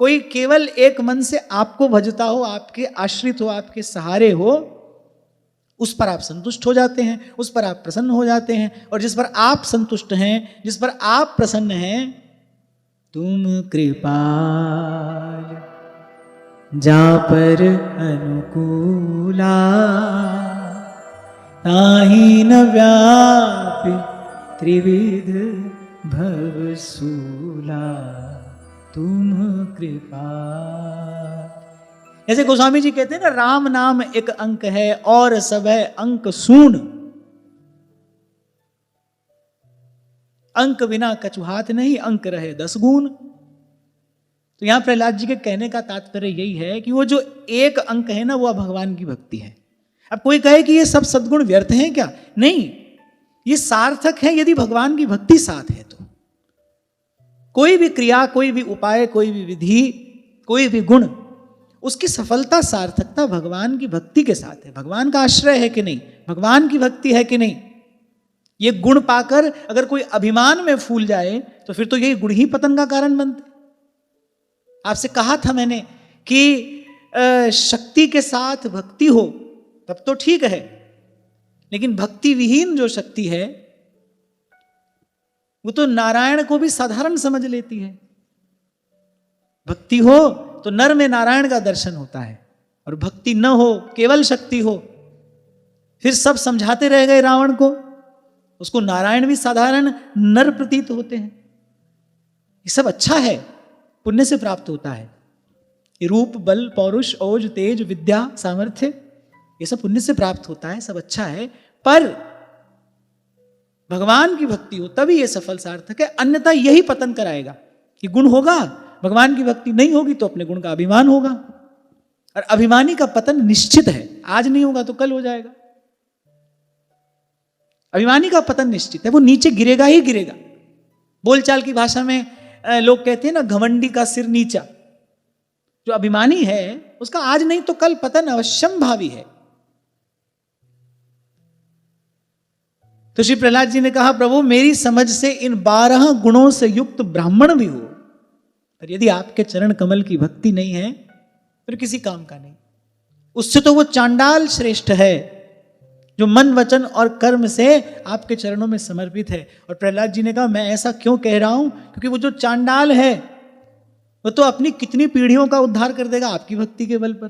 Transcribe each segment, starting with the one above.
कोई केवल एक मन से आपको भजता हो, आपके आश्रित हो, आपके सहारे हो, उस पर आप संतुष्ट हो जाते हैं, उस पर आप प्रसन्न हो जाते हैं। और जिस पर आप संतुष्ट हैं, जिस पर आप प्रसन्न हैं, तुम कृपाल जा पर अनुकूला, ताहि न व्यापी त्रिविध भवसूला, तुम कृपा। जैसे गोस्वामी जी कहते हैं ना, राम नाम एक अंक है और सब है अंक शून्य, अंक बिना कछु हाथ नहीं, अंक रहे 10 गुण। तो यहां प्रहलाद जी के कहने का तात्पर्य यही है कि वो जो एक अंक है ना, वो भगवान की भक्ति है। अब कोई कहे कि ये सब सद्गुण व्यर्थ हैं क्या? नहीं, ये सार्थक है यदि भगवान की भक्ति साथ है तो। कोई भी क्रिया, कोई भी उपाय, कोई भी विधि, कोई भी गुण, उसकी सफलता, सार्थकता भगवान की भक्ति के साथ है। भगवान का आश्रय है कि नहीं, भगवान की भक्ति है कि नहीं। ये गुण पाकर अगर कोई अभिमान में फूल जाए तो फिर तो यही गुण ही पतन का कारण बनते। आपसे कहा था मैंने कि शक्ति के साथ भक्ति हो तब तो ठीक है, लेकिन भक्ति विहीन जो शक्ति है वो तो नारायण को भी साधारण समझ लेती है। भक्ति हो तो नर में नारायण का दर्शन होता है, और भक्ति न हो, केवल शक्ति हो, फिर सब समझाते रह गए रावण को, उसको नारायण भी साधारण नर प्रतीत होते हैं। ये सब अच्छा है, पुण्य से प्राप्त होता है। ये रूप, बल, पौरुष, ओज, तेज, विद्या, सामर्थ्य, ये सब पुण्य से प्राप्त होता है, सब अच्छा है। पर भगवान की भक्ति हो तभी ये सफल सार्थक है, अन्यथा यही पतन कराएगा कि गुण होगा, भगवान की भक्ति नहीं होगी तो अपने गुण का अभिमान होगा, और अभिमानी का पतन निश्चित है। आज नहीं होगा तो कल हो जाएगा। अभिमानी का पतन निश्चित है, वो नीचे गिरेगा ही गिरेगा। बोलचाल की भाषा में लोग कहते हैं ना, घमंडी का सिर नीचा। जो अभिमानी है उसका आज नहीं तो कल पतन अवश्यम भावी है। तो श्री प्रहलाद जी ने कहा, प्रभु मेरी समझ से इन 12 गुणों से युक्त ब्राह्मण भी हो, पर यदि आपके चरण कमल की भक्ति नहीं है फिर किसी काम का नहीं। उससे तो वो चांडाल श्रेष्ठ है जो मन, वचन और कर्म से आपके चरणों में समर्पित है। और प्रहलाद जी ने कहा, मैं ऐसा क्यों कह रहा हूं, क्योंकि वो जो चांडाल है वो तो अपनी कितनी पीढ़ियों का उद्धार कर देगा आपकी भक्ति के बल पर,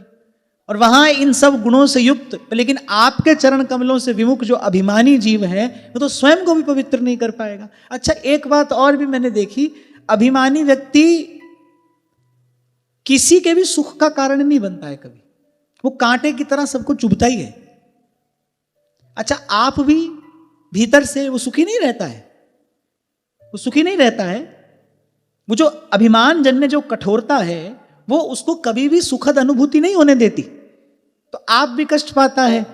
और वहां इन सब गुणों से युक्त, लेकिन आपके चरण कमलों से विमुख जो अभिमानी जीव है वो तो स्वयं को भी पवित्र नहीं कर पाएगा। अच्छा, एक बात और भी मैंने देखी, अभिमानी व्यक्ति किसी के भी सुख का कारण नहीं बनता है कभी, वो कांटे की तरह सबको चुभता ही है। अच्छा, आप भी भीतर से वो सुखी नहीं रहता है, वो सुखी नहीं रहता है। वो जो अभिमान जन्य जो कठोरता है वो उसको कभी भी सुखद अनुभूति नहीं होने देती। तो आप भी कष्ट पाता है,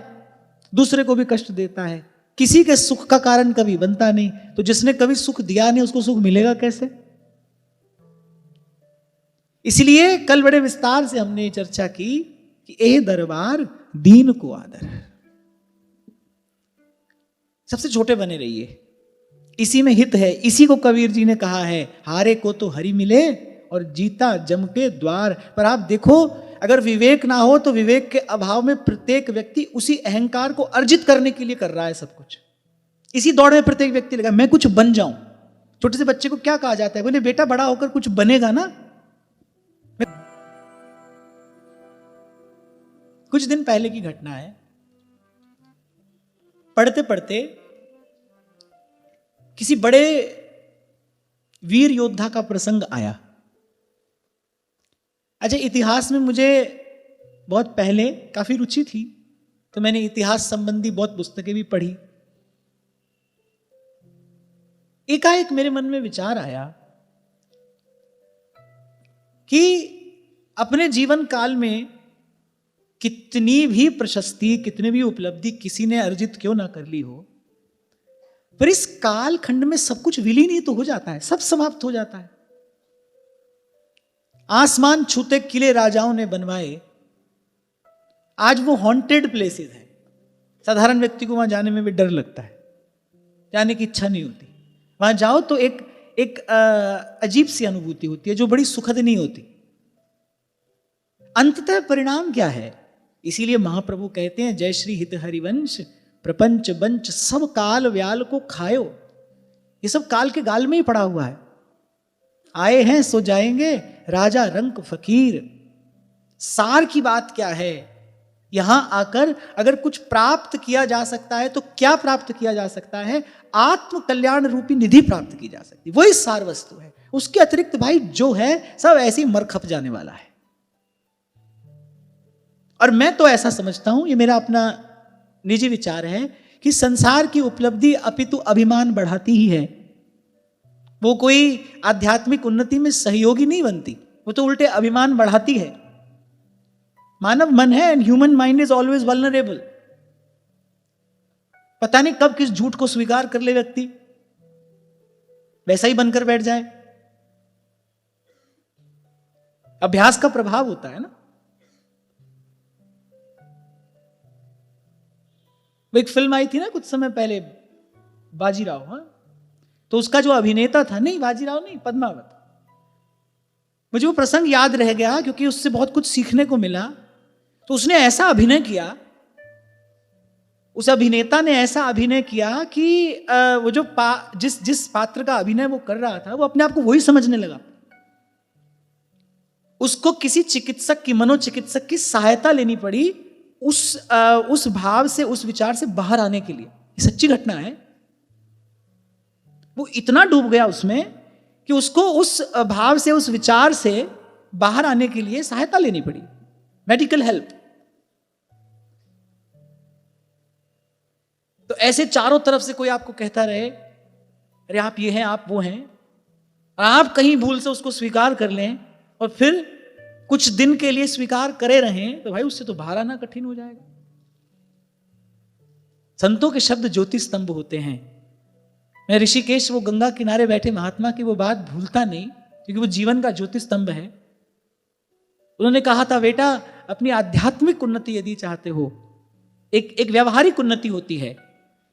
दूसरे को भी कष्ट देता है, किसी के सुख का कारण कभी बनता नहीं। तो जिसने कभी सुख दिया नहीं उसको सुख मिलेगा कैसे? इसलिए कल बड़े विस्तार से हमने चर्चा की कि ए दरबार दीन को आदर, सबसे छोटे बने रहिए, इसी में हित है। इसी को कबीर जी ने कहा है, हारे को तो हरि मिले और जीता जम के द्वार। पर आप देखो, अगर विवेक ना हो तो विवेक के अभाव में प्रत्येक व्यक्ति उसी अहंकार को अर्जित करने के लिए कर रहा है सब कुछ। इसी दौड़ में प्रत्येक व्यक्ति लगा मैं कुछ बन जाऊं। छोटे से बच्चे को क्या कहा जाता है, बोले बेटा बड़ा होकर कुछ बनेगा ना। कुछ दिन पहले की घटना है, पढ़ते पढ़ते किसी बड़े वीर योद्धा का प्रसंग आया। अच्छा, इतिहास में मुझे बहुत पहले काफी रुचि थी, तो मैंने इतिहास संबंधी बहुत पुस्तकें भी पढ़ी। एकाएक मेरे मन में विचार आया कि अपने जीवन काल में कितनी भी प्रशस्ति, कितनी भी उपलब्धि किसी ने अर्जित क्यों ना कर ली हो, पर इस काल खंड में सब कुछ विलीन ही तो हो जाता है, सब समाप्त हो जाता है। आसमान छूते किले राजाओं ने बनवाए, आज वो हॉन्टेड प्लेसेस है। साधारण व्यक्ति को वहां जाने में भी डर लगता है, जाने की इच्छा नहीं होती। वहां जाओ तो एक अजीब सी अनुभूति होती है जो बड़ी सुखद नहीं होती। अंततः परिणाम क्या है? इसीलिए महाप्रभु कहते हैं, जय श्री हित हरिवंश प्रपंच बंच सब काल व्याल को खायो। ये सब काल के गाल में ही पड़ा हुआ है। आए हैं सो जाएंगे, राजा रंक फकीर। सार की बात क्या है? यहां आकर अगर कुछ प्राप्त किया जा सकता है तो क्या प्राप्त किया जा सकता है? आत्म कल्याण रूपी निधि प्राप्त की जा सकती है, वही सार वस्तु है। उसके अतिरिक्त भाई जो है सब ऐसे ही मर खप जाने वाला है। और मैं तो ऐसा समझता हूं, ये मेरा अपना निजी विचार है, कि संसार की उपलब्धि अपितु अभिमान बढ़ाती ही है। वो कोई आध्यात्मिक उन्नति में सहयोगी नहीं बनती, वो तो उल्टे अभिमान बढ़ाती है। मानव मन है and human mind is always vulnerable. पता नहीं कब किस झूठ को स्वीकार कर ले व्यक्ति, वैसा ही बनकर बैठ जाए। अभ्यास का प्रभाव होता है ना। वो एक फिल्म आई थी ना कुछ समय पहले, बाजीराव, हाँ, तो उसका जो अभिनेता था, नहीं बाजीराव नहीं, पद्मावत, मुझे वो प्रसंग याद रह गया क्योंकि उससे बहुत कुछ सीखने को मिला। तो उसने ऐसा अभिनय किया, उस अभिनेता ने ऐसा अभिनय किया कि वो जो जिस पात्र का अभिनय वो कर रहा था, वो अपने आप को वही समझने लगा। उसको किसी चिकित्सक की, मनोचिकित्सक की सहायता लेनी पड़ी उस भाव से, उस विचार से बाहर आने के लिए। ये सच्ची घटना है। वो इतना डूब गया उसमें कि उसको उस भाव से, उस विचार से बाहर आने के लिए सहायता लेनी पड़ी, मेडिकल हेल्प। तो ऐसे चारों तरफ से कोई आपको कहता रहे, अरे आप ये हैं, आप वो हैं, और आप कहीं भूल से उसको स्वीकार कर लें और फिर कुछ दिन के लिए स्वीकार करे रहें, तो भाई उससे तो बाहर आना कठिन हो जाएगा। संतों के शब्द ज्योति स्तंभ होते हैं। मैं ऋषिकेश, वो गंगा किनारे बैठे महात्मा की वो बात भूलता नहीं, क्योंकि वो जीवन का ज्योति स्तंभ है। उन्होंने कहा था, बेटा अपनी आध्यात्मिक उन्नति यदि चाहते हो, एक व्यवहारिक उन्नति होती है,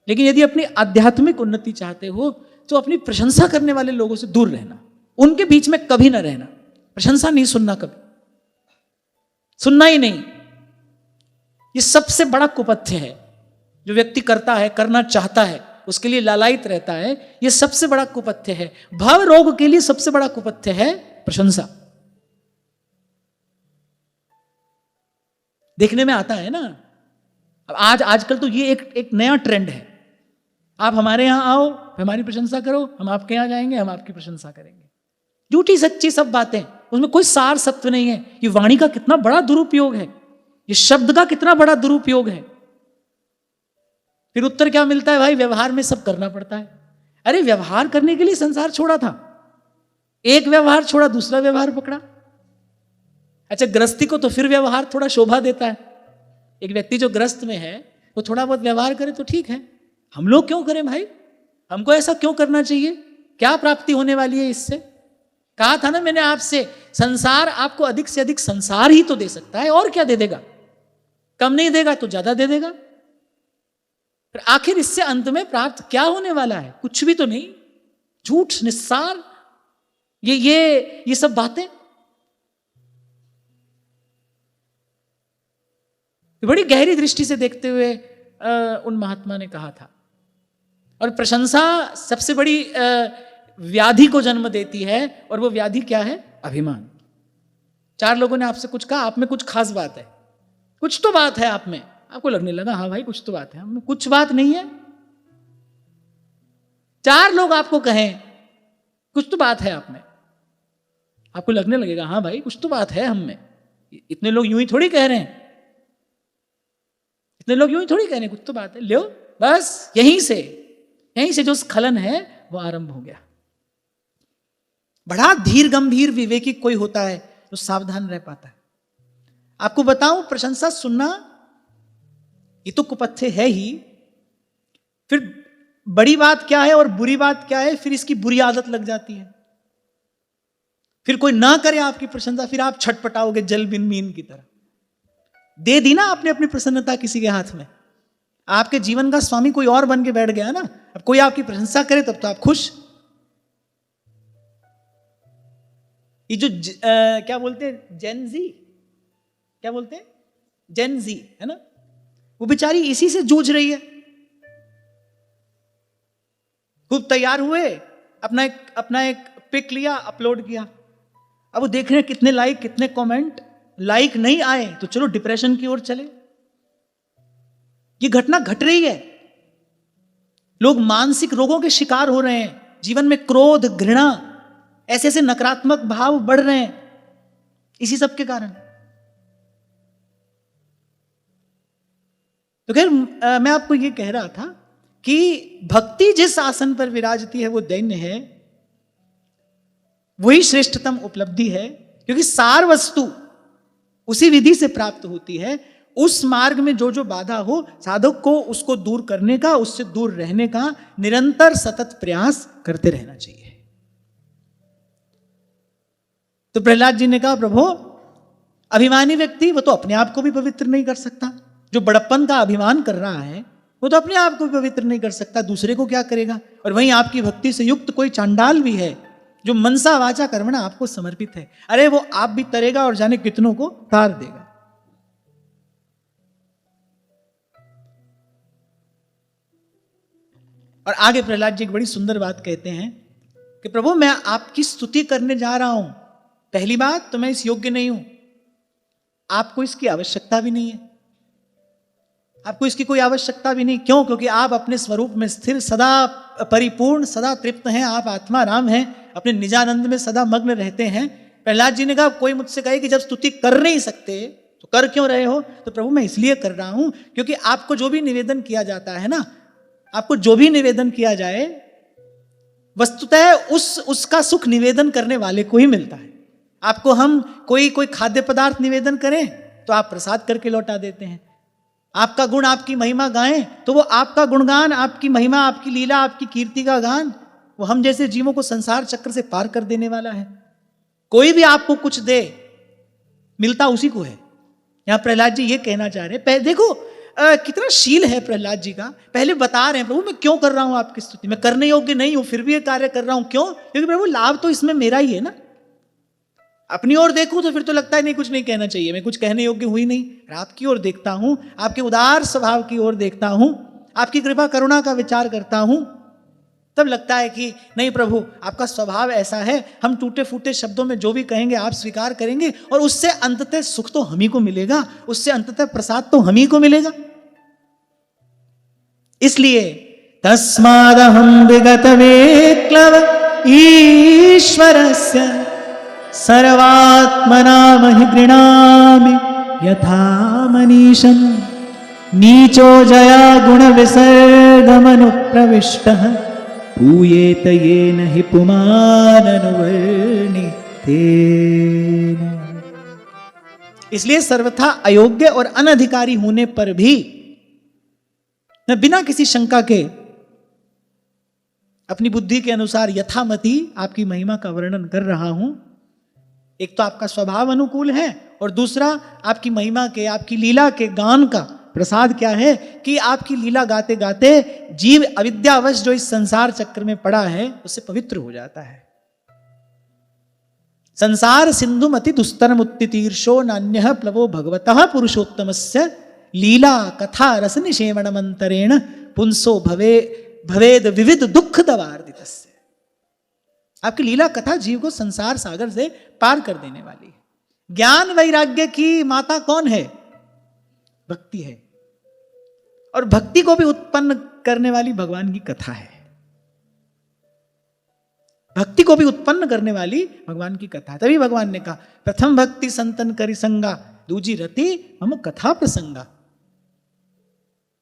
लेकिन यदि अपनी आध्यात्मिक उन्नति चाहते हो तो अपनी प्रशंसा करने वाले लोगों से दूर रहना, उनके बीच में कभी ना रहना। प्रशंसा नहीं सुनना, कभी सुनना ही नहीं। ये सबसे बड़ा कुपथ्य है जो व्यक्ति करता है, करना चाहता है, उसके लिए लालायित रहता है। ये सबसे बड़ा कुपथ्य है। भव रोग के लिए सबसे बड़ा कुपथ्य है प्रशंसा। देखने में आता है ना, अब आजकल तो ये एक नया ट्रेंड है। आप हमारे यहां आओ, हमारी प्रशंसा करो, हम आपके यहां जाएंगे, हम आपकी प्रशंसा करेंगे। झूठी सच्ची सब बातें, उसमें कोई सार सत्व नहीं है। ये वाणी का कितना बड़ा दुरुपयोग है, ये शब्द का कितना बड़ा दुरुपयोग है। फिर उत्तर क्या मिलता है? भाई व्यवहार में सब करना पड़ता है। अरे व्यवहार करने के लिए संसार छोड़ा था, एक व्यवहार छोड़ा, दूसरा व्यवहार पकड़ा। अच्छा, गृहस्थी को तो फिर व्यवहार थोड़ा शोभा देता है। एक व्यक्ति जो ग्रस्त में है वो थोड़ा बहुत व्यवहार करे तो ठीक है। हम लोग क्यों करें भाई? हमको ऐसा क्यों करना चाहिए? क्या प्राप्ति होने वाली है इससे? कहा था ना मैंने आपसे, संसार आपको अधिक से अधिक संसार ही तो दे सकता है, और क्या दे देगा? कम नहीं देगा तो ज्यादा दे देगा। फिर आखिर इससे अंत में प्राप्त क्या होने वाला है? कुछ भी तो नहीं। झूठ, निस्सार, ये सब बातें बड़ी गहरी दृष्टि से देखते हुए उन महात्मा ने कहा था। और प्रशंसा सबसे बड़ी व्याधि को जन्म देती है, और वो व्याधि क्या है? अभिमान। चार लोगों ने आपसे कुछ कहा, आप में कुछ खास बात है, कुछ तो बात है आप में, आपको लगने लगा हाँ भाई कुछ तो बात है, हम में कुछ बात नहीं है। चार लोग आपको कहें कुछ तो बात है आप में, आपको लगने लगेगा हाँ भाई कुछ तो बात है हम में। इतने लोग यूं ही थोड़ी कह रहे हैं, इतने लोग यूं ही थोड़ी कह रहे हैं, कुछ तो बात है। लो बस यहीं से जो स्खलन है वो आरंभ हो गया। बड़ा धीर गंभीर विवेकी कोई होता है तो सावधान रह पाता है। आपको बताऊं, प्रशंसा सुनना ये तो कुपथ्य है ही, फिर बड़ी बात क्या है और बुरी बात क्या है, फिर इसकी बुरी आदत लग जाती है। फिर कोई ना करे आपकी प्रशंसा, फिर आप छटपटाओगे जल बिन मीन की तरह। दे दी ना आपने अपनी प्रसन्नता किसी के हाथ में, आपके जीवन का स्वामी कोई और बन के बैठ गया ना। अब कोई आपकी प्रशंसा करे तब तो आप खुश। ये जो क्या बोलते हैं जेनजी, क्या बोलते हैं, जेन जी, है ना, वो बेचारी इसी से जूझ रही है। खूब तैयार हुए, अपना एक पिक लिया, अपलोड किया। अब वो देख रहे हैं कितने लाइक, कितने कमेंट। लाइक नहीं आए तो चलो डिप्रेशन की ओर चले। ये घटना घट रही है। लोग मानसिक रोगों के शिकार हो रहे हैं। जीवन में क्रोध, घृणा, ऐसे ऐसे नकारात्मक भाव बढ़ रहे हैं इसी सब के कारण। तो खैर मैं आपको ये कह रहा था कि भक्ति जिस आसन पर विराजती है वो दैन्य है, वही श्रेष्ठतम उपलब्धि है, क्योंकि सार वस्तु उसी विधि से प्राप्त होती है। उस मार्ग में जो जो बाधा हो, साधक को उसको दूर करने का, उससे दूर रहने का निरंतर सतत प्रयास करते रहना चाहिए। तो प्रहलाद जी ने कहा, प्रभु अभिमानी व्यक्ति वो तो अपने आप को भी पवित्र नहीं कर सकता। जो बड़प्पन का अभिमान कर रहा है वो तो अपने आप को भी पवित्र नहीं कर सकता, दूसरे को क्या करेगा। और वहीं आपकी भक्ति से युक्त कोई चांडाल भी है जो मनसा वाचा कर्मणा आपको समर्पित है, अरे वो आप भी तरेगा और जाने कितनों को तार देगा। और आगे प्रहलाद जी एक बड़ी सुंदर बात कहते हैं कि प्रभु मैं आपकी स्तुति करने जा रहा हूं। पहली बात तो मैं इस योग्य नहीं हूं, आपको इसकी आवश्यकता भी नहीं है। आपको इसकी कोई आवश्यकता भी नहीं। क्यों? क्योंकि आप अपने स्वरूप में स्थिर, सदा परिपूर्ण, सदा तृप्त हैं। आप आत्मा राम हैं, अपने निजानंद में सदा मग्न रहते हैं। प्रहलाद जी ने कहा, कोई मुझसे कहे कि जब स्तुति कर नहीं सकते तो कर क्यों रहे हो? तो प्रभु मैं इसलिए कर रहा हूं क्योंकि आपको जो भी निवेदन किया जाता है ना, आपको जो भी निवेदन किया जाए वस्तुतः उसका सुख निवेदन करने वाले को ही मिलता है। आपको हम कोई खाद्य पदार्थ निवेदन करें तो आप प्रसाद करके लौटा देते हैं। आपका गुण, आपकी महिमा गाएं तो वो आपका गुणगान, आपकी महिमा, आपकी लीला, आपकी कीर्ति का गान वो हम जैसे जीवों को संसार चक्र से पार कर देने वाला है। कोई भी आपको कुछ दे, मिलता उसी को है। यहां प्रहलाद जी ये कहना चाह रहे हैं। देखो कितना शील है प्रहलाद जी का। पहले बता रहे हैं, प्रभु मैं क्यों कर रहा हूं आपकी स्तुति, मैं करने योग्य नहीं हूं फिर भी ये कार्य कर रहा हूं। क्यों? क्योंकि प्रभु लाभ तो इसमें मेरा ही है ना। अपनी ओर देखूं तो फिर तो लगता है नहीं, कुछ नहीं कहना चाहिए, मैं कुछ कहने योग्य हुई नहीं। आपकी ओर देखता हूं, आपके उदार स्वभाव की ओर देखता हूं, आपकी कृपा करुणा का विचार करता हूं, तब लगता है कि नहीं प्रभु आपका स्वभाव ऐसा है, हम टूटे फूटे शब्दों में जो भी कहेंगे आप स्वीकार करेंगे और उससे अंततः सुख तो हम ही को मिलेगा, उससे अंततः प्रसाद तो हम ही को मिलेगा। इसलिए तस्मादहं विगत वेक्लव ईश्वरस्य सर्वात्मना महि गृणामि यथा मनीषं नीचो जया गुण विसर्गमनुप्रविष्टः पूयेत येन हि पुमाननुवर्णितेन। इसलिए सर्वथा अयोग्य और अनधिकारी होने पर भी मैं बिना किसी शंका के अपनी बुद्धि के अनुसार यथामति आपकी महिमा का वर्णन कर रहा हूं। एक तो आपका स्वभाव अनुकूल है और दूसरा आपकी महिमा के, आपकी लीला के गान का प्रसाद क्या है कि आपकी लीला गाते गाते जीव अविद्यावश जो इस संसार चक्र में पड़ा है उससे पवित्र हो जाता है। संसार सिंधुम अति दुस्तरम उत्तीर्षो नान्यः प्लवो भगवतः पुरुषोत्तमस्य लीला कथा रस निषेवणमंतरेण पुंसो भवेद विविध दुख दवार्दितस्य। आपकी लीला कथा जीव को संसार सागर से पार कर देने वाली है। ज्ञान वैराग्य की माता कौन है? भक्ति है। और भक्ति को भी उत्पन्न करने वाली भगवान की कथा है। भक्ति को भी उत्पन्न करने वाली भगवान की कथा। तभी भगवान ने कहा प्रथम भक्ति संतन करि संगा दूजी रति हम कथा प्रसंगा।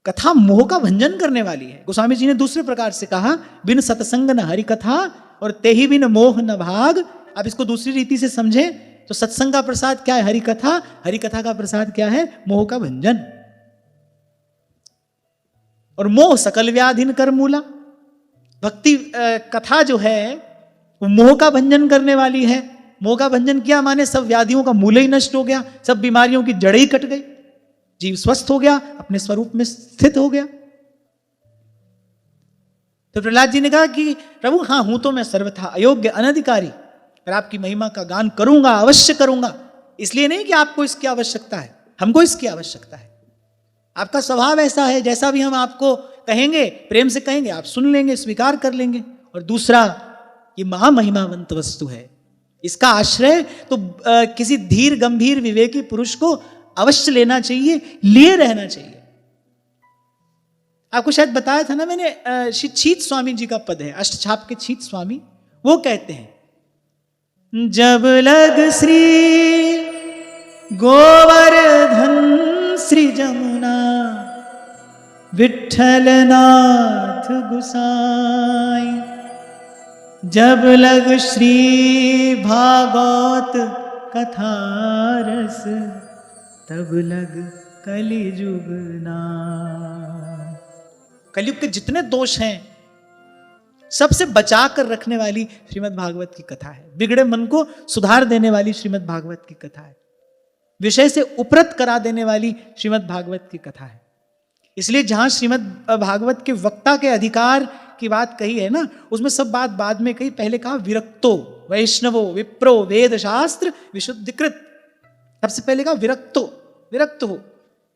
कथा मोह का भंजन करने वाली है। गोस्वामी जी ने दूसरे प्रकार से कहा बिन सत्संग न हरि कथा और ते ही बिन मोह न भाग। आप इसको दूसरी रीति से समझें तो सत्संग का प्रसाद क्या है? हरि कथा। हरि कथा का प्रसाद क्या है? मोह का भंजन। और मोह सकल व्याधिन कर मूला। भक्ति कथा जो है वो मोह का भंजन करने वाली है। मोह का भंजन किया माने सब व्याधियों का मूल ही नष्ट हो गया, सब बीमारियों की जड़ ही कट गई, जीव स्वस्थ हो गया, अपने स्वरूप में स्थित हो गया। तो प्रहलाद जी ने कहा कि प्रभु हूं तो मैं सर्वथा अयोग्य अनधिकारी, और आपकी महिमा का गान करूंगा, अवश्य करूंगा, इसलिए नहीं कि आपको इसकी आवश्यकता है, हमको इसकी आवश्यकता है। आपका स्वभाव ऐसा है, जैसा भी हम आपको कहेंगे, प्रेम से कहेंगे, आप सुन लेंगे, स्वीकार कर लेंगे। और दूसरा, ये महामहिमावंत वस्तु है, इसका आश्रय तो किसी धीर गंभीर विवेकी पुरुष को अवश्य लेना चाहिए, लिए रहना चाहिए। आपको शायद बताया था ना मैंने, श्री छीत स्वामी जी का पद है, अष्टछाप के छीत स्वामी, वो कहते हैं, जब लग श्री गोवर्धन श्री जमुना विठ्ठल नाथ गुसाई, जब लग श्री भागवत कथा रस तब लग कलिजुग नाथ। कलयुग के जितने दोष हैं सबसे बचा कर रखने वाली श्रीमद् भागवत की कथा है, बिगड़े मन को सुधार देने वाली श्रीमद् भागवत की कथा है, विषय से उपरत करा देने वाली श्रीमद् भागवत की कथा है। इसलिए जहां श्रीमद् भागवत के वक्ता के अधिकार की बात कही है ना, उसमें सब बात बाद में कही, पहले कहा विरक्तो वैष्णवो विप्रो वेद शास्त्र विशुद्धिकृत, सबसे पहले कहा विरक्त हो।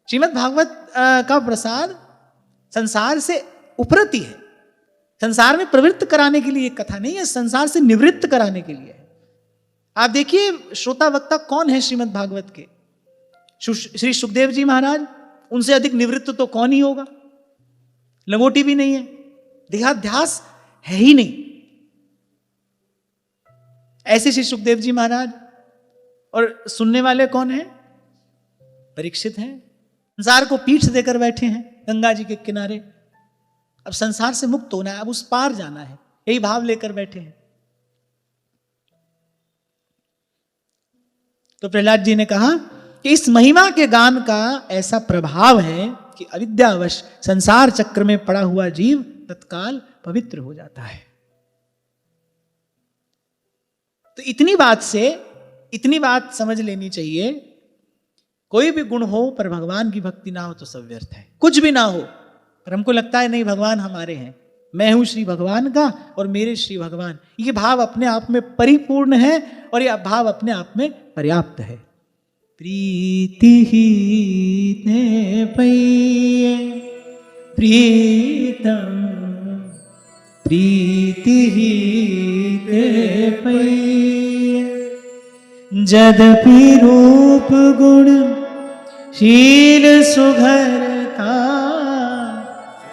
श्रीमद् भागवत का प्रसाद संसार से उपरती है, संसार में प्रवृत्त कराने के लिए कथा नहीं है, संसार से निवृत्त कराने के लिए है। आप देखिए श्रोता वक्ता कौन है श्रीमद् भागवत के, श्री सुखदेव जी महाराज, उनसे अधिक निवृत्त तो कौन ही होगा, लंगोटी भी नहीं है, देहाध्यास है ही नहीं, ऐसे श्री सुखदेव जी महाराज। और सुनने वाले कौन है, परीक्षित हैं, संसार को पीठ देकर बैठे हैं गंगा जी के किनारे, अब संसार से मुक्त होना है, अब उस पार जाना है, यही भाव लेकर बैठे हैं। तो प्रहलाद जी ने कहा कि इस महिमा के गान का ऐसा प्रभाव है कि अविद्यावश संसार चक्र में पड़ा हुआ जीव तत्काल पवित्र हो जाता है। तो इतनी बात समझ लेनी चाहिए, कोई भी गुण हो पर भगवान की भक्ति ना हो तो सब व्यर्थ है। कुछ भी ना हो पर हमको लगता है नहीं भगवान हमारे हैं, मैं हूं श्री भगवान का और मेरे श्री भगवान, ये भाव अपने आप में परिपूर्ण है और यह भाव अपने आप में पर्याप्त है। प्रीति ही ने पै प्रीतम, प्रीति ही ने पै, जदपि रूप गुण शील सुघरता,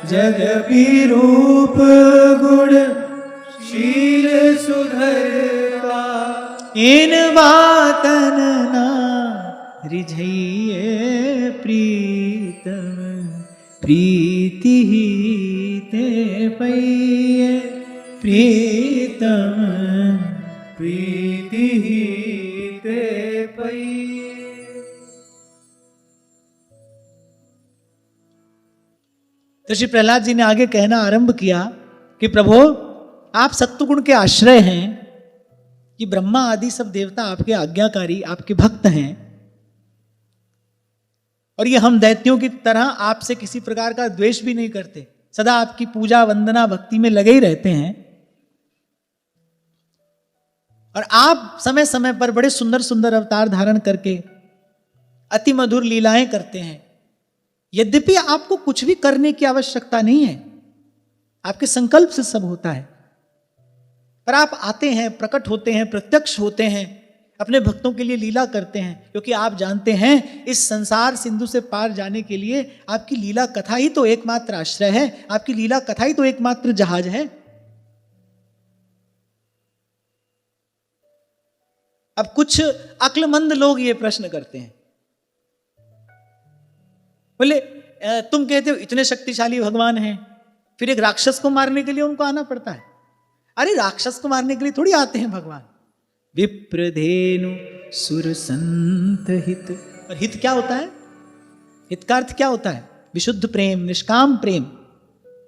जदपि रूप गुण शील सुघरता, इन बातन ना रिझइए प्रीतम, प्रीति ही ते पै प्रीतम, प्रीति ही ते पै। तो श्री प्रहलाद जी ने आगे कहना आरंभ किया कि प्रभु आप सत्वगुण के आश्रय हैं, कि ब्रह्मा आदि सब देवता आपके आज्ञाकारी, आपके भक्त हैं, और ये हम दैत्यों की तरह आपसे किसी प्रकार का द्वेष भी नहीं करते, सदा आपकी पूजा वंदना भक्ति में लगे ही रहते हैं। और आप समय समय पर बड़े सुंदर सुंदर अवतार धारण करके अति मधुर लीलाएं करते हैं। यद्यपि आपको कुछ भी करने की आवश्यकता नहीं है, आपके संकल्प से सब होता है, पर आप आते हैं, प्रकट होते हैं, प्रत्यक्ष होते हैं, अपने भक्तों के लिए लीला करते हैं, क्योंकि आप जानते हैं इस संसार सिंधु से पार जाने के लिए आपकी लीला कथा ही तो एकमात्र आश्रय है, आपकी लीला कथा ही तो एकमात्र जहाज है। अब कुछ अक्लमंद लोग ये प्रश्न करते हैं, बोले तुम कहते हो इतने शक्तिशाली भगवान हैं, फिर एक राक्षस को मारने के लिए उनको आना पड़ता है। अरे राक्षस को मारने के लिए थोड़ी आते हैं भगवान। विप्रधेनु सुर संत हित, और हित क्या होता है, हित का अर्थ क्या होता है, विशुद्ध प्रेम, निष्काम प्रेम।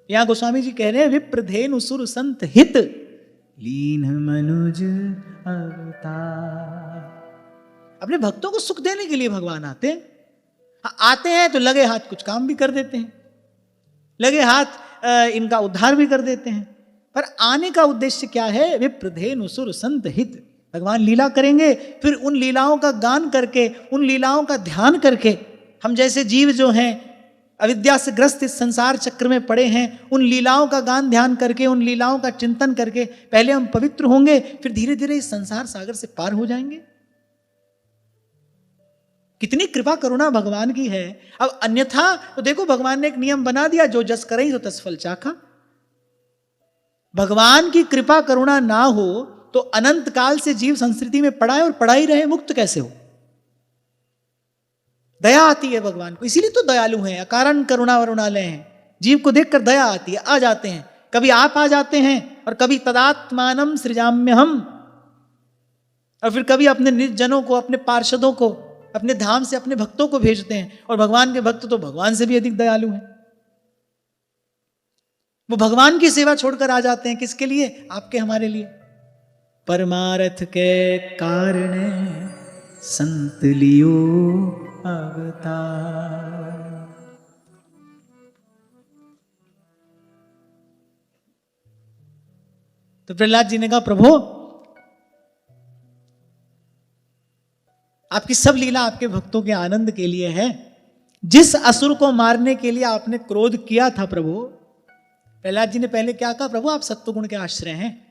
यहां गोस्वामी जी कह रहे हैं विप्रधेनु सुर संत हित लीन मनुज अवतार। अपने भक्तों को सुख देने के लिए भगवान आते हैं। आते हैं तो लगे हाथ कुछ काम भी कर देते हैं, लगे हाथ इनका उद्धार भी कर देते हैं, पर आने का उद्देश्य क्या है, विप्रधेनु सुर संत हित, भगवान लीला करेंगे, फिर उन लीलाओं का गान करके, उन लीलाओं का ध्यान करके, हम जैसे जीव जो हैं अविद्या से ग्रस्त इस संसार चक्र में पड़े हैं, उन लीलाओं का गान ध्यान करके, उन लीलाओं का चिंतन करके पहले हम पवित्र होंगे, फिर धीरे धीरे इस संसार सागर से पार हो जाएंगे। कितनी कृपा करुणा भगवान की है। अब अन्यथा तो देखो, भगवान ने एक नियम बना दिया, जो जस करई तो तस फल चाखा। भगवान की कृपा करुणा ना हो तो अनंत काल से जीव संस्कृति में पड़ा है और पड़ा ही रहे, मुक्त कैसे हो। दया आती है भगवान को, इसीलिए तो दयालु हैं, अकारण करुणा वरुणालय हैं। जीव को देखकर दया आती है, आ जाते हैं। कभी आप आ जाते हैं और कभी तदात्मानम सृजाम्यहम, और फिर कभी अपने निर्जनों को, अपने पार्षदों को, अपने धाम से अपने भक्तों को भेजते हैं। और भगवान के भक्त तो भगवान से भी अधिक दयालु हैं। वो भगवान की सेवा छोड़कर आ जाते हैं, किसके लिए? आपके हमारे लिए। परमार्थ के कारण संत लियो अवतार। तो प्रहलाद जी ने कहा, प्रभु आपकी सब लीला आपके भक्तों के आनंद के लिए है। जिस असुर को मारने के लिए आपने क्रोध किया था प्रभु, प्रहलाद जी ने पहले क्या कहा? प्रभु आप सत्वगुण के आश्रय हैं।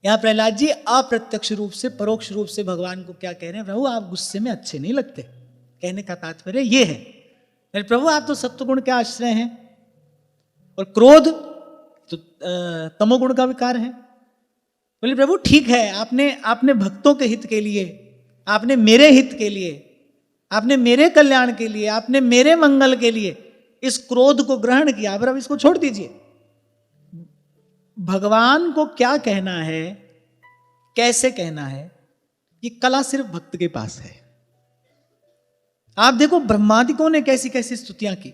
यहां प्रहलाद जी अप्रत्यक्ष रूप से, परोक्ष रूप से भगवान को क्या कह रहे हैं? प्रभु आप गुस्से में अच्छे नहीं लगते। कहने का तात्पर्य ये है, प्रभु आप तो सत्वगुण के आश्रय हैं और क्रोध तो तमोगुण का विकार है। बोले प्रभु ठीक है, आपने भक्तों के हित के लिए, आपने मेरे हित के लिए, आपने मेरे कल्याण के लिए, आपने मेरे मंगल के लिए इस क्रोध को ग्रहण किया, अब इसको छोड़ दीजिए। भगवान को क्या कहना है, कैसे कहना है, ये कला सिर्फ भक्त के पास है। आप देखो ब्रह्मादिकों ने कैसी कैसी स्तुतियां की,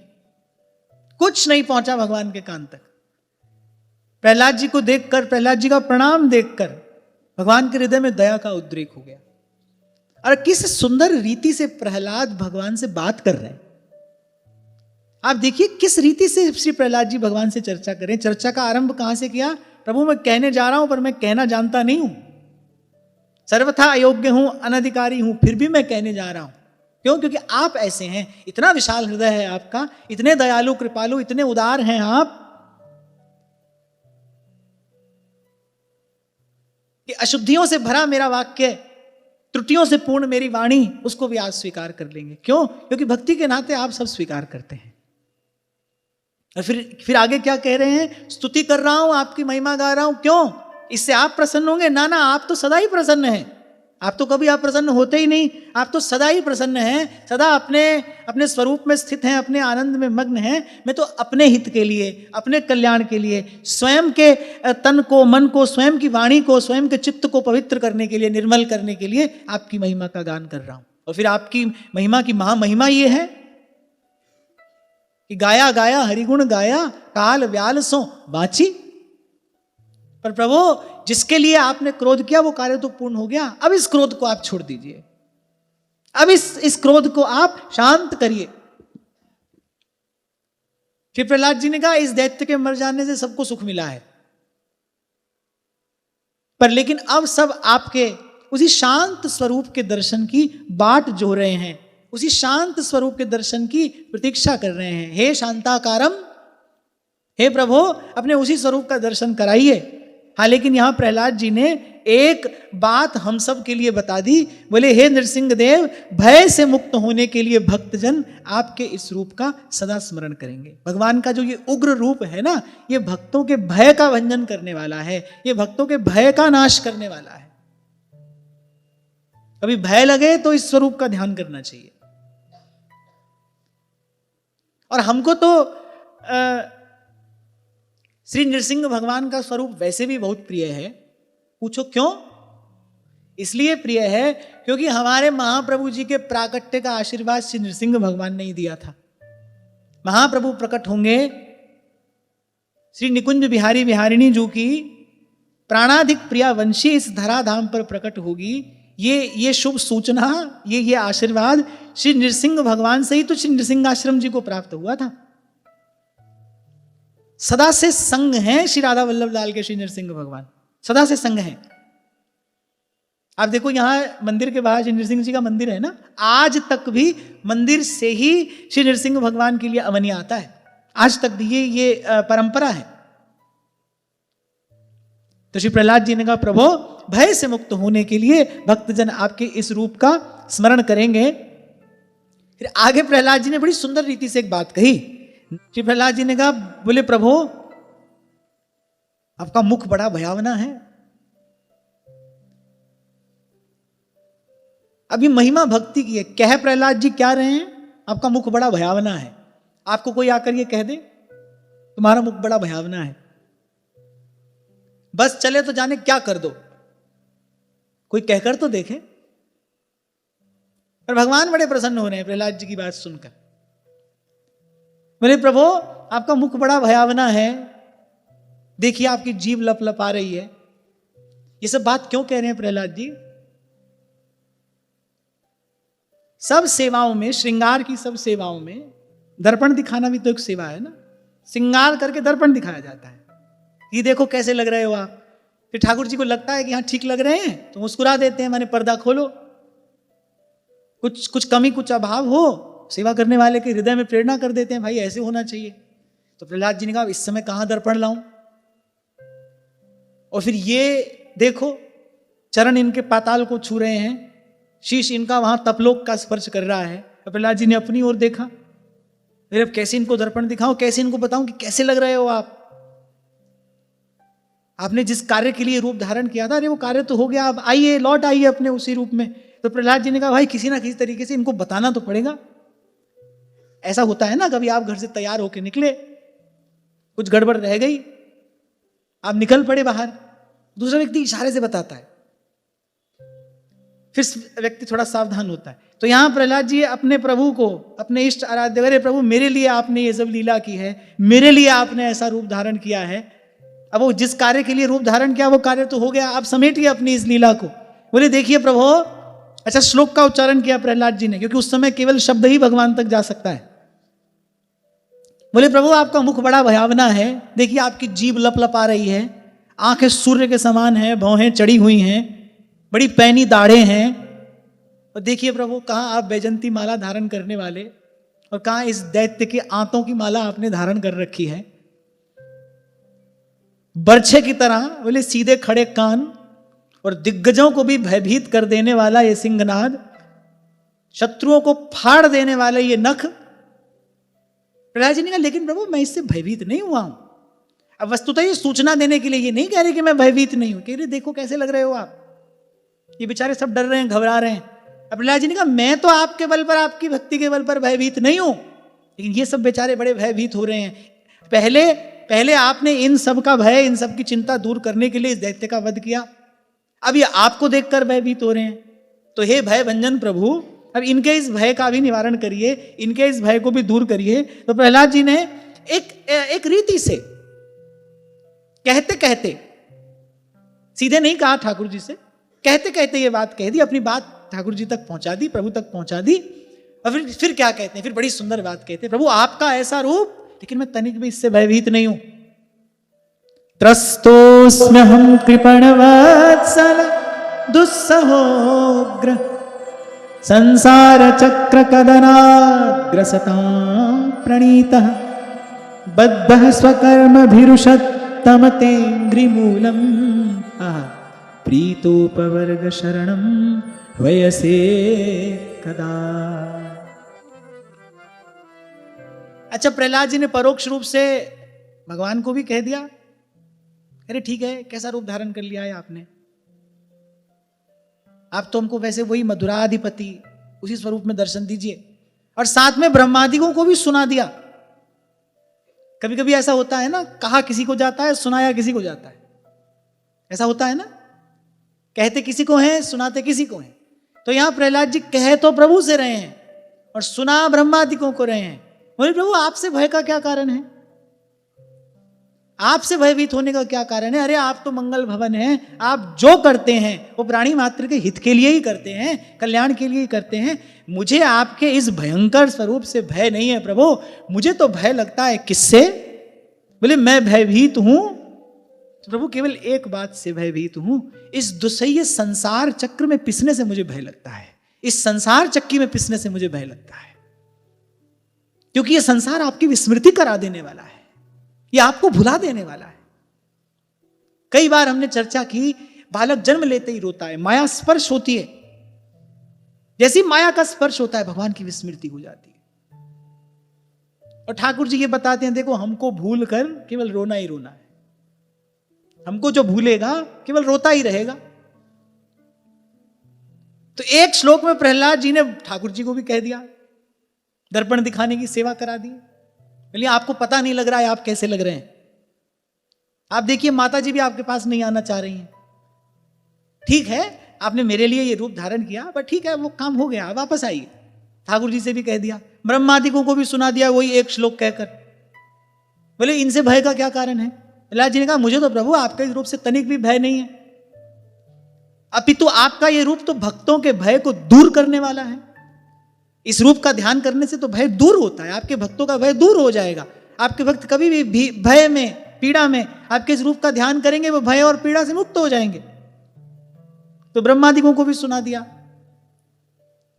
कुछ नहीं पहुंचा भगवान के कान तक। प्रहलाद जी को देखकर, प्रहलाद जी का प्रणाम देखकर भगवान के हृदय में दया का उद्रेक हो गया। और किस सुंदर रीति से प्रहलाद भगवान से बात कर रहे हैं। आप देखिए किस रीति से श्री प्रहलाद जी भगवान से चर्चा करें। चर्चा का आरंभ कहां से किया? प्रभु मैं कहने जा रहा हूं पर मैं कहना जानता नहीं हूं, सर्वथा अयोग्य हूं, अनधिकारी हूं, फिर भी मैं कहने जा रहा हूं। क्यों? क्योंकि आप ऐसे हैं, इतना विशाल हृदय है आपका, इतने दयालु कृपालु, इतने उदार हैं आप कि अशुद्धियों से भरा मेरा वाक्य, त्रुटियों से पूर्ण मेरी वाणी, उसको भी आज स्वीकार कर लेंगे। क्यों? क्योंकि भक्ति के नाते आप सब स्वीकार करते हैं। और फिर आगे क्या कह रहे हैं? स्तुति कर रहा हूं, आपकी महिमा गा रहा हूं। क्यों? इससे आप प्रसन्न होंगे? ना ना, आप तो सदा ही प्रसन्न हैं। आप तो कभी अप्रसन्न होते ही नहीं, आप तो सदा ही प्रसन्न हैं, सदा अपने स्वरूप में स्थित हैं, अपने आनंद में मग्न हैं। मैं तो अपने हित के लिए, अपने कल्याण के लिए, स्वयं के तन को, मन को, स्वयं की वाणी को, स्वयं के चित्त को पवित्र करने के लिए, निर्मल करने के लिए आपकी महिमा का गान कर रहा हूं। और फिर आपकी महिमा की महामहिमा ये है कि गाया गाया हरिगुण गाया, काल व्याल सो बाची। पर प्रभु जिसके लिए आपने क्रोध किया वो कार्य तो पूर्ण हो गया, अब इस क्रोध को आप छोड़ दीजिए, अब इस क्रोध को आप शांत करिए। फिर प्रहलाद जी ने कहा इस दैत्य के मर जाने से सबको सुख मिला है, पर लेकिन अब सब आपके उसी शांत स्वरूप के दर्शन की बाट जो रहे हैं, उसी शांत स्वरूप के दर्शन की प्रतीक्षा कर रहे हैं। हे शांताकारम, हे प्रभु अपने उसी स्वरूप का दर्शन कराइए। हाँ, लेकिन यहां प्रहलाद जी ने एक बात हम सब के लिए बता दी। बोले हे नृसिंह देव, भय से मुक्त होने के लिए भक्तजन आपके इस रूप का सदा स्मरण करेंगे। भगवान का जो ये उग्र रूप है ना, ये भक्तों के भय का भंजन करने वाला है, ये भक्तों के भय का नाश करने वाला है। कभी भय लगे तो इस स्वरूप का ध्यान करना चाहिए। और हमको तो श्री नृसिंह भगवान का स्वरूप वैसे भी बहुत प्रिय है। पूछो क्यों? इसलिए प्रिय है क्योंकि हमारे महाप्रभु जी के प्राकट्य का आशीर्वाद श्री नृसिंह भगवान ने ही दिया था। महाप्रभु प्रकट होंगे, श्री निकुंज बिहारी बिहारिणी जी की प्राणाधिक प्रिया वंशी इस धराधाम पर प्रकट होगी। ये शुभ सूचना, ये आशीर्वाद श्री नृसिंह भगवान से ही तो श्री नृसिंह आश्रम जी को प्राप्त हुआ था। सदा से संग हैं श्री राधा वल्लभ लाल के श्री नृसिंह भगवान, सदा से संग हैं। आप देखो यहाँ मंदिर के बाहर श्री नृसिंह जी का मंदिर है ना, आज तक भी मंदिर से ही श्री नृसिंह भगवान के लिए अवनी आता है, आज तक भी ये परंपरा है। तो श्री प्रहलाद जी ने कहा प्रभु भय से मुक्त होने के लिए भक्तजन आपके इस रूप का स्मरण करेंगे। फिर आगे प्रहलाद जी ने बड़ी सुंदर रीति से एक बात कही। श्री प्रहलाद जी ने कहा, बोले प्रभु आपका मुख बड़ा भयावना है। अभी महिमा भक्ति की है, कह प्रहलाद जी क्या रहे हैं, आपका मुख बड़ा भयावना है। आपको कोई आकर ये कह दे तुम्हारा मुख बड़ा भयावना है, बस चले तो जाने क्या कर दो, कोई कहकर तो देखे। पर भगवान बड़े प्रसन्न हो रहे हैं प्रहलाद जी की बात सुनकर। बोले प्रभु आपका मुख बड़ा भयावना है, देखिए आपकी जीभ लपलपा रही है। ये सब बात क्यों कह रहे हैं प्रहलाद जी? सब सेवाओं में, श्रृंगार की सब सेवाओं में दर्पण दिखाना भी तो एक सेवा है ना। श्रृंगार करके दर्पण दिखाया जाता है, ये देखो कैसे लग रहे हो आप। फिर ठाकुर जी को लगता है कि हाँ ठीक लग रहे हैं तो मुस्कुरा देते हैं, माने पर्दा खोलो। कुछ कमी कुछ अभाव हो, सेवा करने वाले के हृदय में प्रेरणा कर देते हैं, भाई ऐसे होना चाहिए। तो प्रहलाद जी ने कहा इस समय कहां दर्पण लाऊं। और फिर ये देखो चरण इनके पाताल को छू रहे हैं, शीश इनका वहां तपलोक का स्पर्श कर रहा है। तो प्रहलाद जी ने अपनी ओर देखा, फिर अब कैसे इनको दर्पण दिखाऊं, कैसे इनको बताऊं कि कैसे लग रहे हो आप। आपने जिस कार्य के लिए रूप धारण किया था, अरे वो कार्य तो हो गया, अब आइए लौट आइए अपने उसी रूप में। तो प्रहलाद जी ने कहा भाई किसी ना किसी तरीके से इनको बताना तो पड़ेगा। ऐसा होता है ना, कभी आप घर से तैयार होके निकले, कुछ गड़बड़ रह गई, आप निकल पड़े बाहर, दूसरा व्यक्ति इशारे से बताता है, फिर व्यक्ति थोड़ा सावधान होता है। तो यहां प्रहलाद जी अपने प्रभु को, अपने इष्ट आराध्य, अरे प्रभु मेरे लिए आपने ये सब लीला की है, मेरे लिए आपने ऐसा रूप धारण किया है। अब वो जिस कार्य के लिए रूप धारण किया वो कार्य तो हो गया, आप समेटिए अपनी इस लीला को। बोले देखिए प्रभु, अच्छा श्लोक का उच्चारण किया प्रहलाद जी ने, क्योंकि उस समय केवल शब्द ही भगवान तक जा सकता है। बोले प्रभु आपका मुख बड़ा भयावना है, देखिए आपकी जीभ लपलपा रही है, आंखें सूर्य के समान हैं, भौहें चढ़ी हुई हैं, बड़ी पैनी दाढ़ें हैं। और देखिए प्रभु कहाँ आप बैजंती माला धारण करने वाले, और कहाँ इस दैत्य के आंतों की माला आपने धारण कर रखी है। बर्छे की तरह बोले सीधे खड़े कान, और दिग्गजों को भी भयभीत कर देने वाला ये सिंहनाद, शत्रुओं को फाड़ देने वाले ये नख। प्रहलाद जी ने कहा लेकिन प्रभु मैं इससे भयभीत नहीं हुआ हूं। अब वस्तुतः ये सूचना देने के लिए ये नहीं कह रहे कि मैं भयभीत नहीं हूं, कह रहे देखो कैसे लग रहे हो आप, ये बेचारे सब डर रहे हैं, घबरा रहे हैं। अब प्रहलाद जी ने कहा मैं तो आपके बल पर, आपकी भक्ति के बल पर भयभीत नहीं हूं, लेकिन ये सब बेचारे बड़े भयभीत हो रहे हैं। पहले आपने इन सब का भय, इन सब की चिंता दूर करने के लिए इस दैत्य का वध किया, अब ये आपको देखकर भयभीत हो रहे हैं। तो हे भय भंजन प्रभु, अब इनके इस भय का भी निवारण करिए, इनके इस भय को भी दूर करिए। तो प्रहलाद जी ने एक रीति से कहते कहते, सीधे नहीं कहा ठाकुर जी से, कहते कहते ये बात कह दी, अपनी बात ठाकुर जी तक पहुंचा दी, प्रभु तक पहुंचा दी। और फिर क्या कहते हैं, फिर बड़ी सुंदर बात कहते हैं, प्रभु आपका ऐसा रूप, लेकिन मैं तनिक भी इससे भयभीत नहीं हूं। त्रस्तोस्म्यहं कृपणवत्सल दुस्सहोग्र संसार चक्र कदनाग्रसतां प्रणीतः बद्धः स्वकर्मभिरुषत्तमतेऽङ्घ्रिमूलम् प्रीतोपवर्ग शरणं वयसे कदा। अच्छा प्रहलाद जी ने परोक्ष रूप से भगवान को भी कह दिया, अरे ठीक है कैसा रूप धारण कर लिया है आपने, आप तो हमको वैसे वही मधुराधिपति उसी स्वरूप में दर्शन दीजिए। और साथ में ब्रह्मादिकों को भी सुना दिया। कभी कभी ऐसा होता है ना, कहा किसी को जाता है, सुनाया किसी को जाता है, ऐसा होता है ना, कहते किसी को है, सुनाते किसी को है। तो यहां प्रहलाद जी कह तो प्रभु से रहे हैं और सुना ब्रह्मादिकों को रहे हैं। बोले प्रभु आपसे भय का क्या कारण है, आपसे भयभीत होने का क्या कारण है? अरे आप तो मंगल भवन हैं, आप जो करते हैं वो प्राणी मात्र के हित के लिए ही करते हैं, कल्याण के लिए ही करते हैं। मुझे आपके इस भयंकर स्वरूप से भय नहीं है प्रभु, मुझे तो भय लगता है किससे? बोले मैं भयभीत हूं तो प्रभु केवल एक बात से भयभीत हूं, इस दुस्सह्य संसार चक्र में पिसने से मुझे भय लगता है, इस संसार चक्की में पिसने से मुझे भय लगता है, क्योंकि यह संसार आपकी विस्मृति करा देने वाला है, यह आपको भुला देने वाला है। कई बार हमने चर्चा की, बालक जन्म लेते ही रोता है, माया स्पर्श होती है, जैसी माया का स्पर्श होता है भगवान की विस्मृति हो जाती है। और ठाकुर जी ये बताते हैं, देखो हमको भूल कर केवल रोना ही रोना है, हमको जो भूलेगा केवल रोता ही रहेगा। तो एक श्लोक में प्रहलाद जी ने ठाकुर जी को भी कह दिया, दर्पण दिखाने की सेवा करा दी। बोलिए आपको पता नहीं लग रहा है आप कैसे लग रहे हैं, आप देखिए माता जी भी आपके पास नहीं आना चाह रही हैं। ठीक है आपने मेरे लिए ये रूप धारण किया, पर ठीक है वो काम हो गया, वापस आइए। ठाकुर जी से भी कह दिया, ब्रह्मादिकों को भी सुना दिया वही एक श्लोक कहकर। बोले इनसे भय का क्या कारण है? प्रहलाद जी ने कहा मुझे तो प्रभु आपके इस रूप से तनिक भी भय नहीं है, अपितु आपका ये रूप तो भक्तों के भय को दूर करने वाला है। इस रूप का ध्यान करने से तो भय दूर होता है, आपके भक्तों का भय दूर हो जाएगा। आपके भक्त कभी भी भय में, पीड़ा में आपके इस रूप का ध्यान करेंगे, वो भय और पीड़ा से मुक्त हो जाएंगे। तो ब्रह्मादिकों को भी सुना दिया,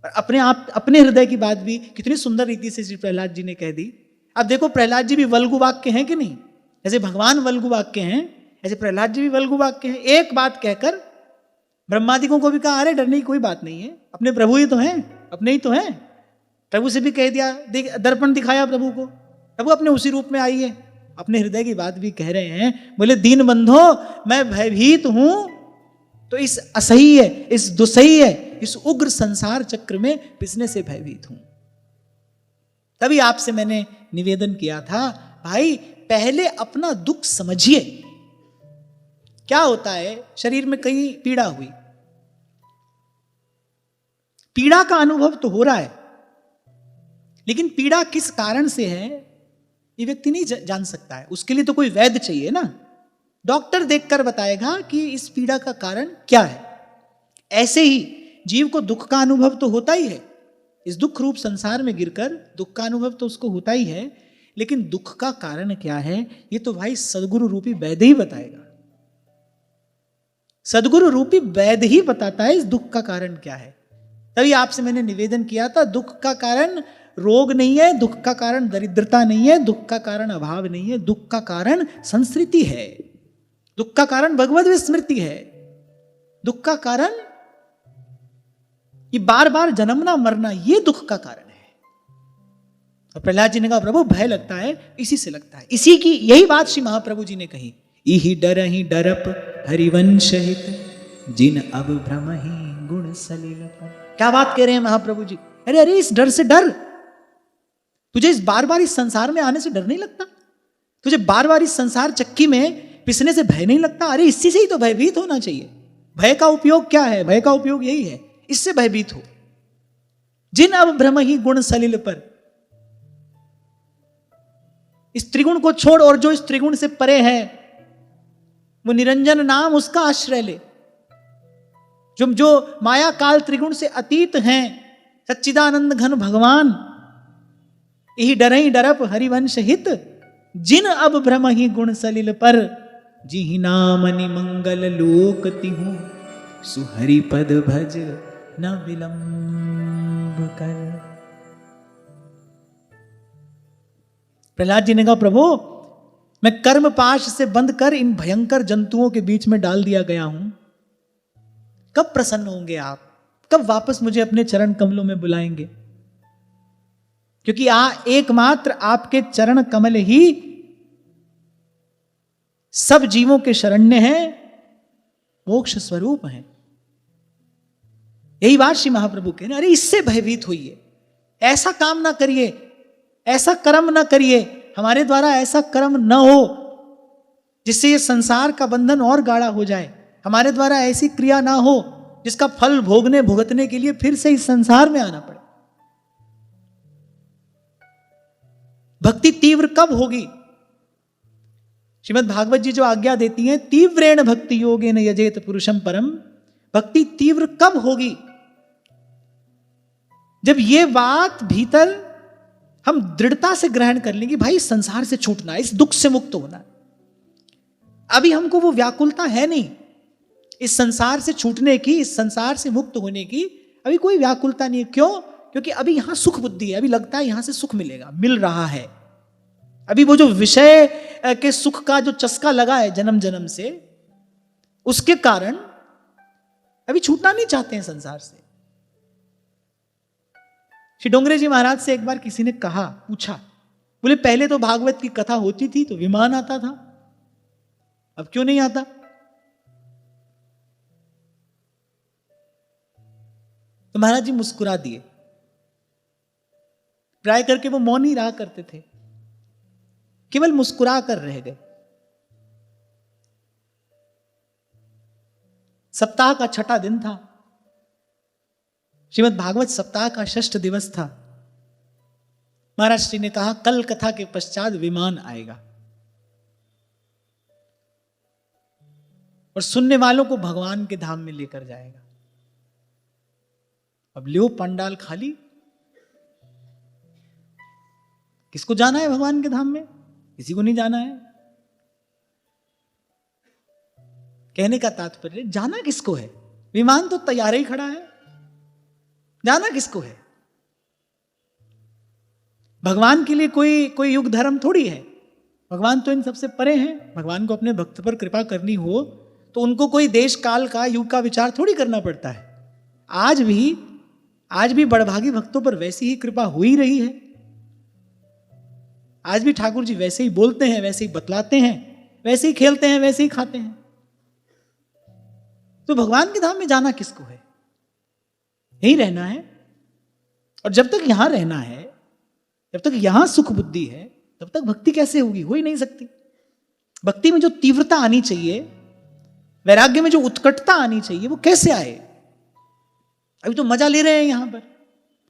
अपने हृदय की बात भी कितनी सुंदर रीति से श्री प्रहलाद जी ने कह दी। अब देखो प्रहलाद जी भी वल्गु वाक्य हैं कि नहीं? जैसे भगवान वल्गु वाक्य हैं, ऐसे प्रहलाद जी भी वल्गु वाक्य हैं। एक बात कहकर ब्रह्मादिकों को भी कहा अरे डरने की कोई बात नहीं है, अपने प्रभु ही तो हैं, अपने ही तो हैं। प्रभु से भी कह दिया, दर्पण दिखाया प्रभु को, प्रभु अपने उसी रूप में आइए, अपने हृदय की बात भी कह रहे हैं। बोले दीन बंधो मैं भयभीत हूं, तो इस असह्य, इस दुस्सह्य, इस उग्र संसार चक्र में पिसने से भयभीत हूं। तभी आपसे मैंने निवेदन किया था, भाई पहले अपना दुख समझिए। क्या होता है, शरीर में कहीं पीड़ा हुई, पीड़ा का अनुभव तो हो रहा है, लेकिन पीड़ा किस कारण से है ये व्यक्ति नहीं जान सकता है। उसके लिए तो कोई वैद्य चाहिए ना, डॉक्टर देखकर बताएगा कि इस पीड़ा का कारण क्या है। ऐसे ही जीव को दुख का अनुभव तो होता ही है, इस दुख रूप संसार में गिरकर दुख का अनुभव तो उसको होता ही है, लेकिन दुख का कारण क्या है ये तो भाई सदगुरु रूपी वैद्य ही बताएगा। सदगुरु रूपी वैद्य ही बताता है इस दुख का कारण क्या है। तभी आपसे मैंने निवेदन किया था, दुख का कारण रोग नहीं है, दुख का कारण दरिद्रता नहीं है, दुख का कारण अभाव नहीं है, दुख का कारण संस्कृति है, दुख का कारण भगवत विस्मृति है, दुख का कारण ये बार बार जन्मना मरना, ये दुख का कारण है। और प्रहलाद जी ने कहा प्रभु भय लगता है, इसी से लगता है। इसी की यही बात श्री महाप्रभु जी ने कही, इहि डर ही डरप हरिवंश हित जिन अब भ्रम ही गुण सलिल पर। क्या बात कह रहे हैं महाप्रभु जी? अरे अरे इस डर से डर, तुझे इस बार बार इस संसार में आने से डर नहीं लगता? तुझे बार बार इस संसार चक्की में पिसने से भय नहीं लगता? अरे इसी से ही तो भयभीत होना चाहिए। भय का उपयोग क्या है? भय का उपयोग यही है, इससे भयभीत हो। जिन अब भ्रम ही गुण सलिल पर, इस त्रिगुण को छोड़ और जो इस त्रिगुण से परे है वो निरंजन नाम उसका आश्रय ले। जो माया काल त्रिगुण से अतीत हैं, सच्चिदानंद घन भगवान, यही डरई डरप हरिवंश हित जिन अब भ्रम ही गुण सलिल पर जिहि नाम निमंगल लोक तिहु सुहरि पद भज न विलंब कर। प्रहलाद जी ने कहा प्रभु मैं कर्म पाश से बंद कर इन भयंकर जंतुओं के बीच में डाल दिया गया हूं, कब प्रसन्न होंगे आप? कब वापस मुझे अपने चरण कमलों में बुलाएंगे? क्योंकि एकमात्र आपके चरण कमल ही सब जीवों के शरण्य हैं, मोक्ष स्वरूप हैं। यही बात श्री महाप्रभु कह रहे, अरे इससे भयभीत होइए, ऐसा काम ना करिए, ऐसा कर्म ना करिए, हमारे द्वारा ऐसा कर्म न हो जिससे ये संसार का बंधन और गाढ़ा हो जाए, हमारे द्वारा ऐसी क्रिया ना हो जिसका फल भुगतने के लिए फिर से इस संसार में आना पड़े। भक्ति तीव्र कब होगी? श्रीमद् भागवत जी जो आज्ञा देती हैं, तीव्रेण भक्ति योगेन यजेत पुरुषम परम, भक्ति तीव्र कब होगी? जब ये बात भीतर हम दृढ़ता से ग्रहण कर लेंगे, भाई संसार से छूटना है, इस दुख से मुक्त होना है। अभी हमको वो व्याकुलता है नहीं इस संसार से छूटने की, इस संसार से मुक्त होने की अभी कोई व्याकुलता नहीं है। क्यों? क्योंकि अभी यहां सुख बुद्धि है, अभी लगता है यहां से सुख मिलेगा, मिल रहा है। अभी वो जो विषय के सुख का जो चस्का लगा है जन्म जन्म से, उसके कारण अभी छूटना नहीं चाहते हैं संसार से। श्री डोंगरे जी महाराज से एक बार किसी ने कहा, पूछा, बोले पहले तो भागवत की कथा होती थी तो विमान आता था, अब क्यों नहीं आता? तो महाराज जी मुस्कुरा दिए। प्राय करके वो मौन ही रहा करते थे, केवल मुस्कुरा कर रह गए। सप्ताह का छठा दिन था, श्रीमद् भागवत सप्ताह का 6ठ दिवस था। महाराज श्री ने कहा कल कथा के पश्चात विमान आएगा और सुनने वालों को भगवान के धाम में लेकर जाएगा। अब लियो पंडाल खाली, किसको जाना है भगवान के धाम में? किसी को नहीं जाना है। कहने का तात्पर्य, जाना किसको है? विमान तो तैयार ही खड़ा है, जाना किसको है? भगवान के लिए कोई युग धर्म थोड़ी है। भगवान तो इन सबसे परे हैं। भगवान को अपने भक्त पर कृपा करनी हो तो उनको कोई देश काल का, युग का विचार थोड़ी करना पड़ता है। आज भी बड़भागी भक्तों पर वैसी ही कृपा हो ही रही है। आज भी ठाकुर जी वैसे ही बोलते हैं, वैसे ही बतलाते हैं, वैसे ही खेलते हैं, वैसे ही खाते हैं। तो भगवान के धाम में जाना किसको है? यही रहना है। और जब तक यहां रहना है, जब तक यहां सुख बुद्धि है, तब तक भक्ति कैसे होगी? हो ही नहीं सकती। भक्ति में जो तीव्रता आनी चाहिए, वैराग्य में जो उत्कटता आनी चाहिए, वो कैसे आए? अभी तो मजा ले रहे हैं यहां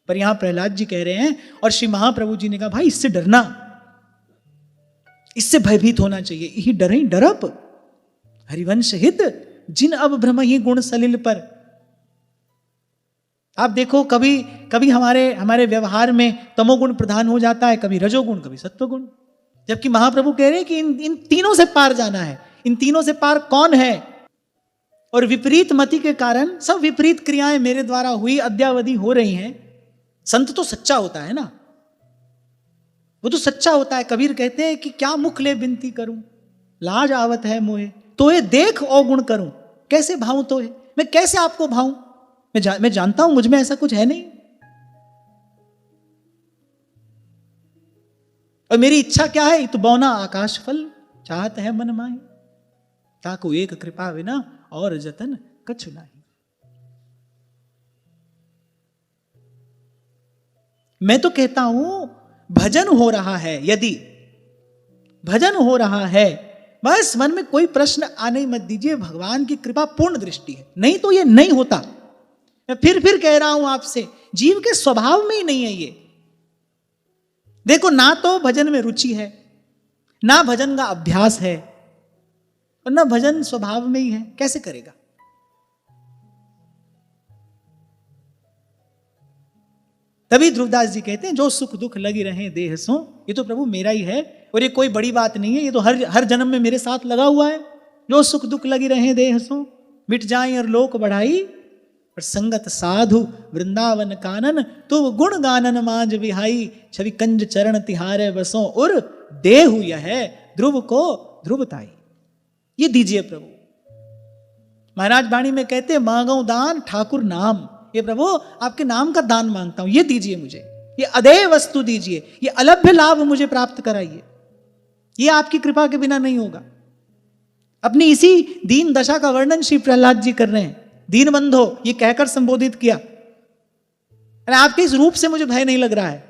पर यहां प्रहलाद जी कह रहे हैं और श्री महाप्रभु जी ने कहा भाई इससे डरना, इससे भयभीत होना चाहिए। यही डरे डरप हरिवंश हित जिन अब भ्रम ही गुण सलिल पर। आप देखो कभी हमारे व्यवहार में तमोगुण प्रधान हो जाता है, कभी रजोगुण, कभी सत्वगुण। जबकि महाप्रभु कह रहे हैं कि इन तीनों से पार जाना है। इन तीनों से पार कौन है? और विपरीत मति के कारण सब विपरीत क्रियाएं मेरे द्वारा हुई अद्यावधि हो रही हैं। संत तो सच्चा होता है ना, वो तो सच्चा होता है। कबीर कहते हैं कि क्या मुख ले बिनती करूं, लाज आवत है मोहे, तो ये देख अवगुण करूं, कैसे भाऊं तो है, मैं कैसे आपको भाऊं? मैं जानता हूं मुझ में ऐसा कुछ है नहीं। और मेरी इच्छा क्या है? तो बौना आकाश फल चाहत है मन माही, ताको एक कृपा बिना और जतन कछु नहीं। मैं तो कहता हूं भजन हो रहा है, यदि भजन हो रहा है, बस मन में कोई प्रश्न आने मत दीजिए। भगवान की कृपा पूर्ण दृष्टि है, नहीं तो ये नहीं होता। मैं फिर कह रहा हूं आपसे, जीव के स्वभाव में ही नहीं है ये। देखो, ना तो भजन में रुचि है, ना भजन का अभ्यास है, और ना भजन स्वभाव में ही है, कैसे करेगा? तभी ध्रुवदास जी कहते हैं जो सुख दुख लगी रहे देह सो, ये तो प्रभु मेरा ही है और ये कोई बड़ी बात नहीं है, ये तो हर जन्म में मेरे साथ लगा हुआ है। जो सुख दुख लगी रहे देह सो, मिट जाए और लोक बढ़ाई, और संगत साधु वृंदावन कानन, तो गुण गानन मांझ विहाई, छवि कंज चरण तिहारे बसो, और देहु यह ध्रुव को ध्रुवताई। ये दीजिए प्रभु। महाराज वाणी में कहते मांगो दान ठाकुर नाम, ये प्रभु आपके नाम का दान मांगता हूं, ये दीजिए मुझे, ये अदेय वस्तु दीजिए, ये अलभ्य लाभ मुझे प्राप्त कराइए। ये आपकी कृपा के बिना नहीं होगा। अपनी इसी दीन दशा का वर्णन श्री प्रहलाद जी कर रहे हैं। दीन बंधो ये कहकर संबोधित किया, अरे आपके इस रूप से मुझे भय नहीं लग रहा है,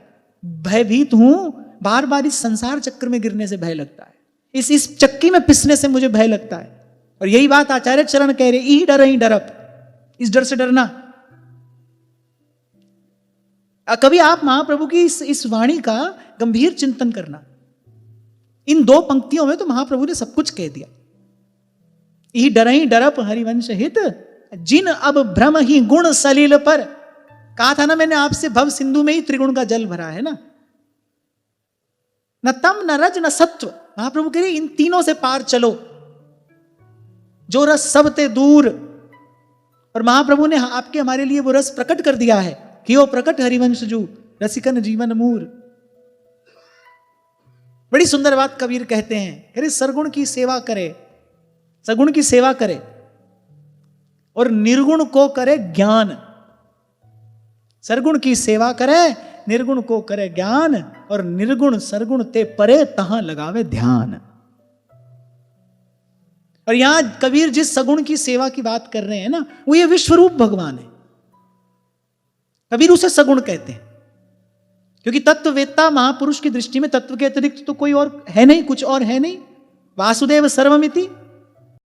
भयभीत हूं, बार बार इस संसार चक्र में गिरने से भय लगता है, इस चक्की में पिसने से मुझे भय लगता है। और यही बात आचार्य चरण कह रहे, ई डर ही डरप, इस डर से डरना। कभी आप महाप्रभु की इस वाणी का गंभीर चिंतन करना। इन दो पंक्तियों में तो महाप्रभु ने सब कुछ कह दिया। ई डर ही डरप हरिवंश हित जिन अब भ्रम ही गुण सलील पर। कहा था ना मैंने आपसे, भव सिंधु में ही त्रिगुण का जल भरा है ना, न तम न रज न सत्व। महाप्रभु कह रहे इन तीनों से पार चलो। जो रस सब ते दूर। और महाप्रभु ने आपके हमारे लिए वो रस प्रकट कर दिया है कि वो प्रकट हरिवंश जू रसिकन जीवन मूर। बड़ी सुंदर बात कबीर कहते हैं, अरे सरगुण की सेवा करे, सगुण की सेवा करे और निर्गुण को करे ज्ञान। सरगुण की सेवा करे, निर्गुण को करे ज्ञान, और निर्गुण सरगुण ते परे तहां लगावे ध्यान। और यहां कबीर जिस सगुण की सेवा की बात कर रहे हैं ना, वो ये विश्वरूप भगवान है। कबीर उसे सगुण कहते हैं, क्योंकि तत्ववेत्ता महापुरुष की दृष्टि में तत्व के अतिरिक्त तो कोई और है नहीं, कुछ और है नहीं। वासुदेव सर्वमिति